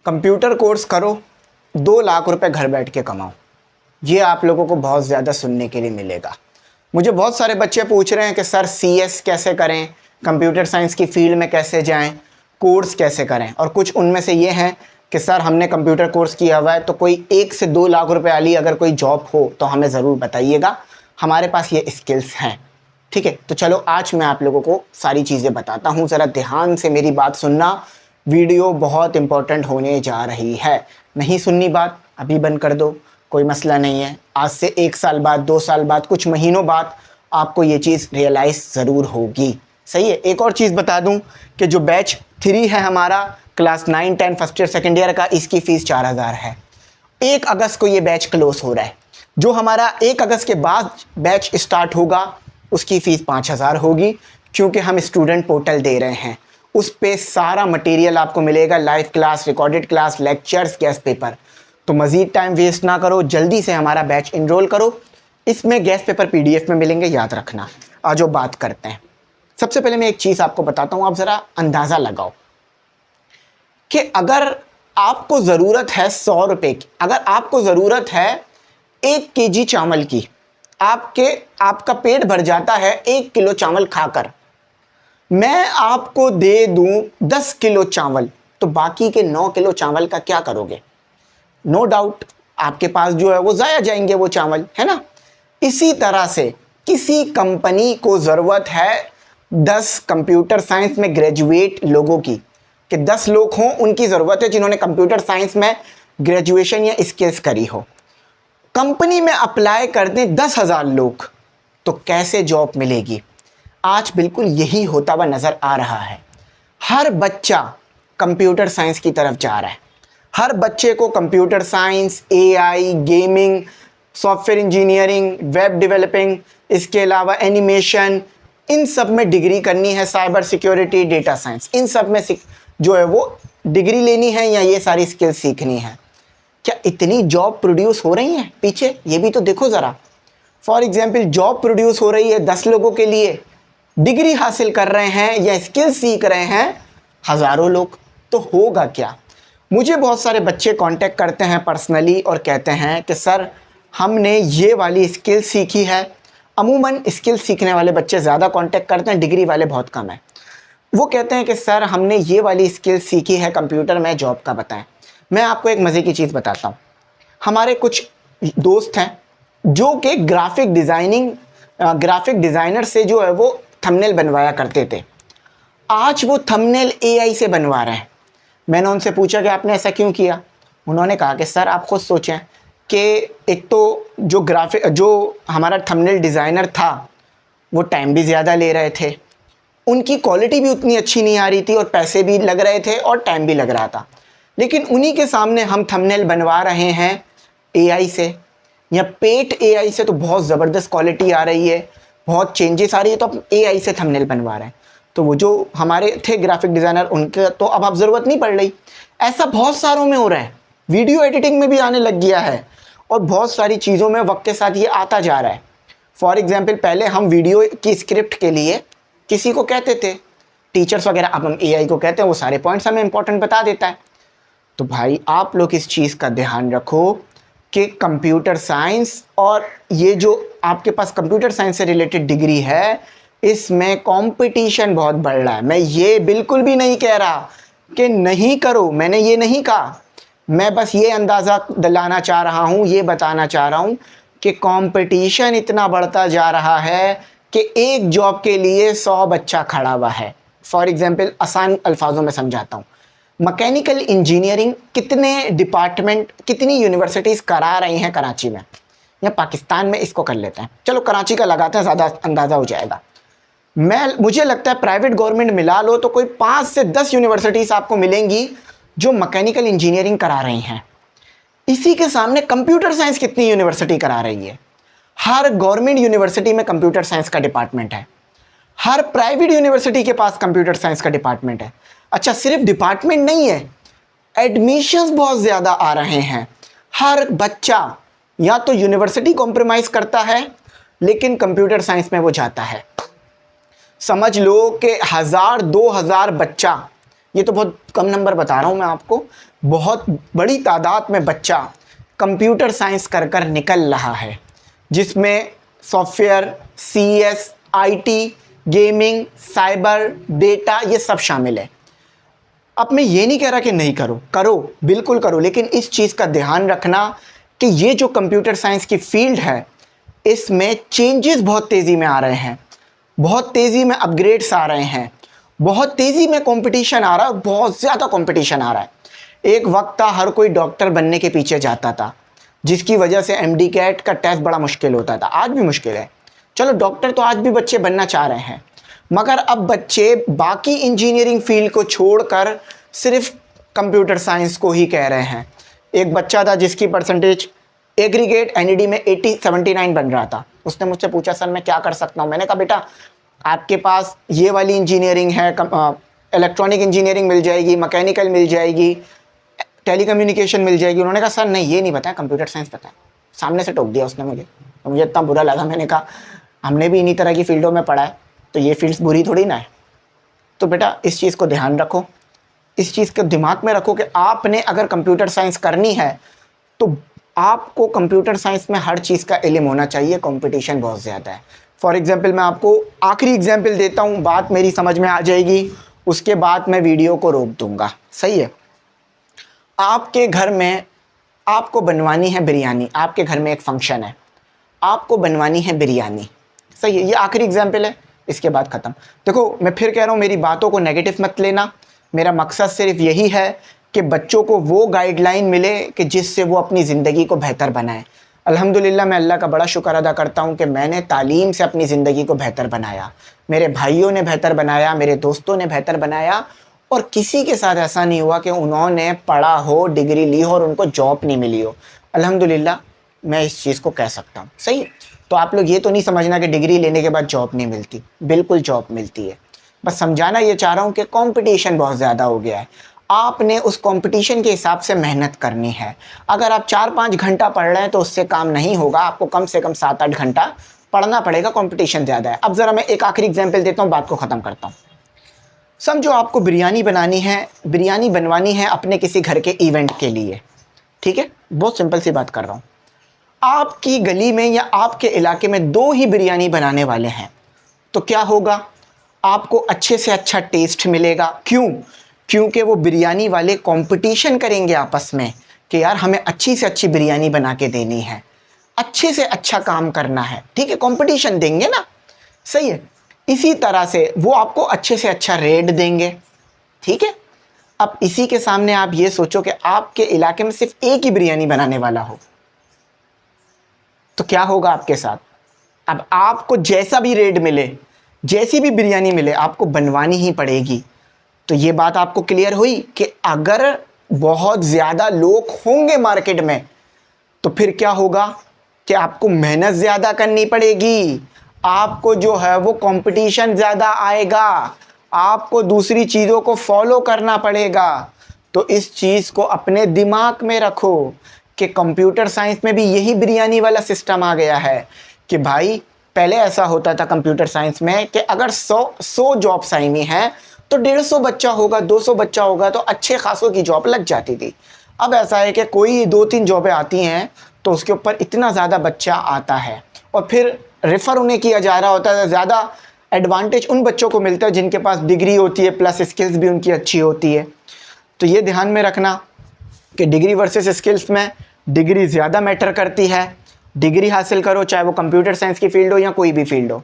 Computer course करो, 2 लाख रुपए घर बैठ के कमाओ। ये आप लोगों को बहुत ज़्यादा सुनने के लिए मिलेगा। मुझे बहुत सारे बच्चे पूछ रहे हैं कि सर CS कैसे करें, कंप्यूटर साइंस की फील्ड में कैसे जाएं, कोर्स कैसे करें। और कुछ उनमें से ये हैं कि सर हमने कंप्यूटर कोर्स किया हुआ है, तो कोई 1 से 2 लाख रुपए वाली अगर कोई जॉब हो तो हमें ज़रूर बताइएगा, हमारे पास ये स्किल्स हैं। ठीक है, तो चलो आज मैं आप लोगों को सारी चीज़ें बताता हूँ। ज़रा ध्यान से मेरी बात सुनना, वीडियो बहुत इंपॉर्टेंट होने जा रही है। नहीं सुननी बात अभी बंद कर दो, कोई मसला नहीं है। आज से 1 साल बाद, 2 साल बाद, कुछ महीनों बाद आपको ये चीज़ रियलाइज़ ज़रूर होगी। सही है। एक और चीज़ बता दूं कि जो बैच 3 है हमारा, class 9, 10 first year second year का, इसकी फ़ीस 4000 है। 1 अगस्त को ये बैच क्लोज हो रहा है। जो हमारा 1 अगस्त के बाद बैच स्टार्ट होगा उसकी फ़ीस 5000 होगी, क्योंकि हम स्टूडेंट पोर्टल दे रहे हैं। उस पे सारा मटेरियल आपको मिलेगा, live class, recorded class, lectures, guest paper. तो मज़ीद टाइम वेस्ट ना करो, जल्दी से हमारा बैच इनरोल करो। इसमें गेस्ट पेपर PDF में मिलेंगे, याद रखना। आज वो बात करते हैं। सबसे पहले मैं एक चीज़ आपको बताता हूँ, आप ज़रा अंदाज़ा लगाओ कि अगर आपको ज़रूरत है 100 रुपये की, अगर आपको ज़रूरत है 1 kg चावल की, आपका पेट भर जाता है 1 किलो चावल खाकर, मैं आपको दे दूं 10 किलो चावल, तो बाकी के 9 किलो चावल का क्या करोगे? नो डाउट आपके पास जो है वो ज़ाया जाएंगे वो चावल, है ना। इसी तरह से किसी कंपनी को ज़रूरत है 10 कंप्यूटर साइंस में ग्रेजुएट लोगों की, कि 10 लोग हों, उनकी ज़रूरत है जिन्होंने कंप्यूटर साइंस में ग्रेजुएशन या स्किल्स करी हो। कंपनी में अप्लाई कर दें 10,000 लोग, तो कैसे जॉब मिलेगी? आज बिल्कुल यही होता हुआ नज़र आ रहा है। हर बच्चा कंप्यूटर साइंस की तरफ जा रहा है। हर बच्चे को computer science, AI, gaming, software engineering, web developing, इसके अलावा एनिमेशन, इन सब में डिग्री करनी है। साइबर सिक्योरिटी, डेटा साइंस, इन सब में जो है वो डिग्री लेनी है या ये सारी स्किल्स सीखनी है। क्या इतनी जॉब प्रोड्यूस हो रही हैं पीछे? ये भी तो देखो ज़रा। फॉर एग्जाम्पल, जॉब प्रोड्यूस हो रही है 10 लोगों के लिए, डिग्री हासिल कर रहे हैं या स्किल सीख रहे हैं हज़ारों लोग, तो होगा क्या? मुझे बहुत सारे बच्चे कांटेक्ट करते हैं पर्सनली और कहते हैं कि सर हमने ये वाली स्किल सीखी है। अमूमन स्किल सीखने वाले बच्चे ज़्यादा कांटेक्ट करते हैं, डिग्री वाले बहुत कम हैं। वो कहते हैं कि सर हमने ये वाली स्किल सीखी है कंप्यूटर में, जॉब का बताएं। मैं आपको एक मज़े की चीज़ बताता हूँ। हमारे कुछ दोस्त हैं जो कि ग्राफिक डिज़ाइनर से जो है वो थंबनेल बनवाया करते थे। आज वो थंबनेल AI से बनवा रहे हैं। मैंने उनसे पूछा कि आपने ऐसा क्यों किया? उन्होंने कहा कि सर आप खुद सोचें कि एक तो जो हमारा थंबनेल डिज़ाइनर था वो टाइम भी ज़्यादा ले रहे थे, उनकी क्वालिटी भी उतनी अच्छी नहीं आ रही थी, और पैसे भी लग रहे थे और टाइम भी लग रहा था। लेकिन उन्हीं के सामने हम थंबनेल बनवा रहे हैं AI से या पेट AI से, तो बहुत ज़बरदस्त क्वालिटी आ रही है, बहुत चेंजेस आ रही है, तो अब AI से थंबनेल बनवा रहे हैं। तो वो जो हमारे थे ग्राफिक डिज़ाइनर, उनके तो अब ज़रूरत नहीं पड़ रही। ऐसा बहुत सारों में हो रहा है। वीडियो एडिटिंग में भी आने लग गया है, और बहुत सारी चीज़ों में वक्त के साथ ये आता जा रहा है। फॉर एग्जाम्पल, पहले हम वीडियो की स्क्रिप्ट के लिए किसी को कहते थे, टीचर्स वगैरह, अब हम AI को कहते हैं, वो सारे पॉइंट्स हमें इंपॉर्टेंट बता देता है। तो भाई आप लोग इस चीज़ का ध्यान रखो कि कंप्यूटर साइंस और ये जो आपके पास कंप्यूटर साइंस से रिलेटेड डिग्री है, इसमें कंपटीशन बहुत बढ़ रहा है। मैं ये बिल्कुल भी नहीं कह रहा कि नहीं करो, मैंने ये नहीं कहा। मैं बस ये अंदाज़ा दिलाना चाह रहा हूँ, ये बताना चाह रहा हूँ कि कंपटीशन इतना बढ़ता जा रहा है कि एक जॉब के लिए 100 बच्चा खड़ा हुआ है। फॉर एग्जाम्पल, आसान अल्फाजों में समझाता हूँ। मैकेनिकल इंजीनियरिंग कितने डिपार्टमेंट, कितनी यूनिवर्सिटीज़ करा रही हैं कराची में या पाकिस्तान में, इसको कर लेते हैं। चलो कराची का लगाते हैं, ज़्यादा अंदाज़ा हो जाएगा। मुझे लगता है प्राइवेट गवर्नमेंट मिला लो तो कोई 5 से 10 यूनिवर्सिटीज़ आपको मिलेंगी जो मैकेनिकल इंजीनियरिंग करा रही हैं। इसी के सामने कंप्यूटर साइंस कितनी यूनिवर्सिटी करा रही है। हर गवर्नमेंट यूनिवर्सिटी में कंप्यूटर साइंस का डिपार्टमेंट है, हर प्राइवेट यूनिवर्सिटी के पास कंप्यूटर साइंस का डिपार्टमेंट है। अच्छा, सिर्फ डिपार्टमेंट नहीं है, एडमिशन्स बहुत ज़्यादा आ रहे हैं। हर बच्चा या तो यूनिवर्सिटी कॉम्प्रोमाइज़ करता है, लेकिन कंप्यूटर साइंस में वो जाता है। समझ लो कि 1000-2000 बच्चा ये तो बहुत कम नंबर बता रहा हूँ मैं आपको, बहुत बड़ी तादाद में बच्चा कंप्यूटर साइंस कर कर निकल रहा है, जिसमें software, CS, IT, gaming, cyber, data, ये सब शामिल है। अब मैं ये नहीं कह रहा कि नहीं करो, करो, बिल्कुल करो, लेकिन इस चीज़ का ध्यान रखना कि ये जो कंप्यूटर साइंस की फील्ड है, इसमें चेंजेस बहुत तेज़ी में आ रहे हैं, बहुत तेज़ी में अपग्रेड्स आ रहे हैं, बहुत तेज़ी में कंपटीशन आ रहा है, बहुत ज़्यादा कंपटीशन आ रहा है। एक वक्त था हर कोई डॉक्टर बनने के पीछे जाता था, जिसकी वजह से MD कैट का टेस्ट बड़ा मुश्किल होता था, आज भी मुश्किल है। चलो डॉक्टर तो आज भी बच्चे बनना चाह रहे हैं, मगर अब बच्चे बाकी इंजीनियरिंग फील्ड को छोड़कर सिर्फ कंप्यूटर साइंस को ही कह रहे हैं। एक बच्चा था जिसकी परसेंटेज एग्रीगेट NED में 79 बन रहा था, उसने मुझसे पूछा सर मैं क्या कर सकता हूँ। मैंने कहा बेटा आपके पास ये वाली इंजीनियरिंग है, इलेक्ट्रॉनिक इंजीनियरिंग मिल जाएगी, मैकेनिकल मिल जाएगी, टेलीकम्युनिकेशन मिल जाएगी। उन्होंने कहा सर नहीं ये नहीं पता है, कंप्यूटर साइंस पता है। सामने से टोक दिया उसने मुझे, तो मुझे इतना बुरा लगा। मैंने कहा हमने भी इन्हीं तरह की फील्डों में पढ़ा है, तो ये फील्ड्स बुरी थोड़ी ना है। तो बेटा इस चीज़ को ध्यान रखो, इस चीज़ को दिमाग में रखो कि आपने अगर कंप्यूटर साइंस करनी है तो आपको कंप्यूटर साइंस में हर चीज़ का इल्म होना चाहिए, कंपटीशन बहुत ज़्यादा है। फॉर एग्जांपल मैं आपको आखिरी एग्जांपल देता हूँ, बात मेरी समझ में आ जाएगी, उसके बाद मैं वीडियो को रोक दूँगा, सही है। आपके घर में आपको बनवानी है बिरयानी, आपके घर में एक फंक्शन है, आपको बनवानी है बिरयानी, सही है। ये आखिरी एग्जांपल है, इसके बाद ख़त्म। देखो मैं फिर कह रहा हूँ, मेरी बातों को नेगेटिव मत लेना, मेरा मकसद सिर्फ यही है कि बच्चों को वो गाइडलाइन मिले कि जिससे वो अपनी ज़िंदगी को बेहतर बनाएं। अल्हम्दुलिल्लाह मैं अल्लाह का बड़ा शुक्र अदा करता हूँ कि मैंने तालीम से अपनी ज़िंदगी को बेहतर बनाया, मेरे भाइयों ने बेहतर बनाया, मेरे दोस्तों ने बेहतर बनाया, और किसी के साथ ऐसा नहीं हुआ कि उन्होंने पढ़ा हो, डिग्री ली हो और उनको जॉब नहीं मिली हो। अल्हम्दुलिल्लाह मैं इस चीज़ को कह सकता हूँ, सही है। तो आप लोग ये तो नहीं समझना कि डिग्री लेने के बाद जॉब नहीं मिलती, बिल्कुल जॉब मिलती है। बस समझाना ये चाह रहा हूँ कि कंपटीशन बहुत ज़्यादा हो गया है, आपने उस कंपटीशन के हिसाब से मेहनत करनी है। अगर आप 4-5 घंटा पढ़ रहे हैं तो उससे काम नहीं होगा, आपको कम से कम 7-8 घंटा पढ़ना पड़ेगा, कंपटीशन ज़्यादा है। अब ज़रा मैं एक आखिरी एग्जाम्पल देता हूँ, बात को ख़त्म करता हूँ। समझो आपको बिरयानी बनानी है, बिरयानी बनवानी है अपने किसी घर के इवेंट के लिए, ठीक है, बहुत सिंपल सी बात कर रहा हूँ। आपकी गली में या आपके इलाके में 2 ही बिरयानी बनाने वाले हैं, तो क्या होगा, आपको अच्छे से अच्छा टेस्ट मिलेगा। क्यों? क्योंकि वो बिरयानी वाले कंपटीशन करेंगे आपस में कि यार हमें अच्छी से अच्छी बिरयानी बना के देनी है, अच्छे से अच्छा काम करना है, ठीक है, कंपटीशन देंगे ना, सही है। इसी तरह से वो आपको अच्छे से अच्छा रेट देंगे, ठीक है। अब इसी के सामने आप ये सोचो कि आपके इलाके में सिर्फ एक ही बिरयानी बनाने वाला हो, तो क्या होगा आपके साथ। अब आपको जैसा भी रेट मिले, जैसी भी बिरयानी मिले, आपको बनवानी ही पड़ेगी। तो ये बात आपको क्लियर हुई कि अगर बहुत ज़्यादा लोग होंगे मार्केट में तो फिर क्या होगा कि आपको मेहनत ज़्यादा करनी पड़ेगी, आपको जो है वो कंपटीशन ज़्यादा आएगा, आपको दूसरी चीज़ों को फॉलो करना पड़ेगा। तो इस चीज़ को अपने दिमाग में रखो कि कंप्यूटर साइंस में भी यही बिरयानी वाला सिस्टम आ गया है कि भाई पहले ऐसा होता था कंप्यूटर साइंस में कि अगर 100 जॉब्स आई हुई हैं तो 150 बच्चा होगा, 200 बच्चा होगा, तो अच्छे खासों की जॉब लग जाती थी। अब ऐसा है कि कोई 2-3 जॉबें आती हैं तो उसके ऊपर इतना ज़्यादा बच्चा आता है और फिर रेफ़र उन्हें किया जा रहा होता है। ज़्यादा एडवांटेज उन बच्चों को मिलता है जिनके पास डिग्री होती है प्लस स्किल्स भी उनकी अच्छी होती है। तो ये ध्यान में रखना कि डिग्री वर्सेस स्किल्स में डिग्री ज़्यादा मैटर करती है। डिग्री हासिल करो, चाहे वो कंप्यूटर साइंस की फील्ड हो या कोई भी फील्ड हो।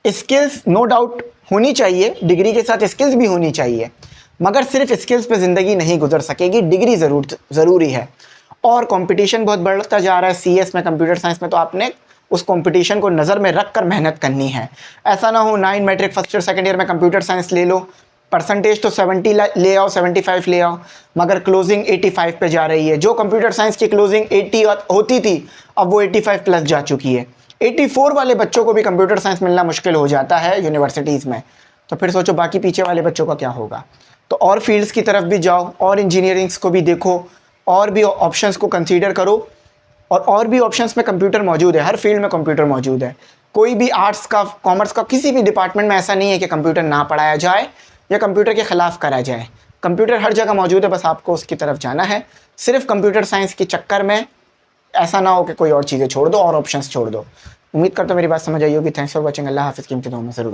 स्किल्स नो डाउट होनी चाहिए, डिग्री के साथ स्किल्स भी होनी चाहिए, मगर सिर्फ स्किल्स पे ज़िंदगी नहीं गुजर सकेगी, डिग्री ज़रूरी है। और कंपटीशन बहुत बढ़ता जा रहा है CS में, कंप्यूटर साइंस में, तो आपने उस कंपटीशन को नज़र में रख कर मेहनत करनी है। ऐसा ना हो 9 matric first year second year में कंप्यूटर साइंस ले लो, परसेंटेज तो 70 ले आओ, 75 ले आओ, मगर क्लोजिंग 85 पे जा रही है। जो कंप्यूटर साइंस की क्लोजिंग 80 होती थी अब वो 85 प्लस जा चुकी है। 84 वाले बच्चों को भी कंप्यूटर साइंस मिलना मुश्किल हो जाता है यूनिवर्सिटीज़ में, तो फिर सोचो बाकी पीछे वाले बच्चों का क्या होगा। तो और फील्ड्स की तरफ भी जाओ, और इंजीनियरिंग्स को भी देखो, और भी ऑप्शंस को कंसीडर करो। और भी ऑप्शंस में कंप्यूटर मौजूद है, हर फील्ड में कंप्यूटर मौजूद है। कोई भी आर्ट्स का, कॉमर्स का, किसी भी डिपार्टमेंट में ऐसा नहीं है कि कंप्यूटर ना पढ़ाया जाए या कंप्यूटर के ख़िलाफ़ करा जाए। कंप्यूटर हर जगह मौजूद है, बस आपको उसकी तरफ जाना है। सिर्फ कंप्यूटर साइंस के चक्कर में ऐसा ना हो कि कोई और चीज़ें छोड़ दो और ऑप्शंस छोड़ दो। उम्मीद करता हूँ मेरी बात समझ आई होगी। Thanks for watching. अल्लाह हाफिज़। कीमती दुआ में ज़रूर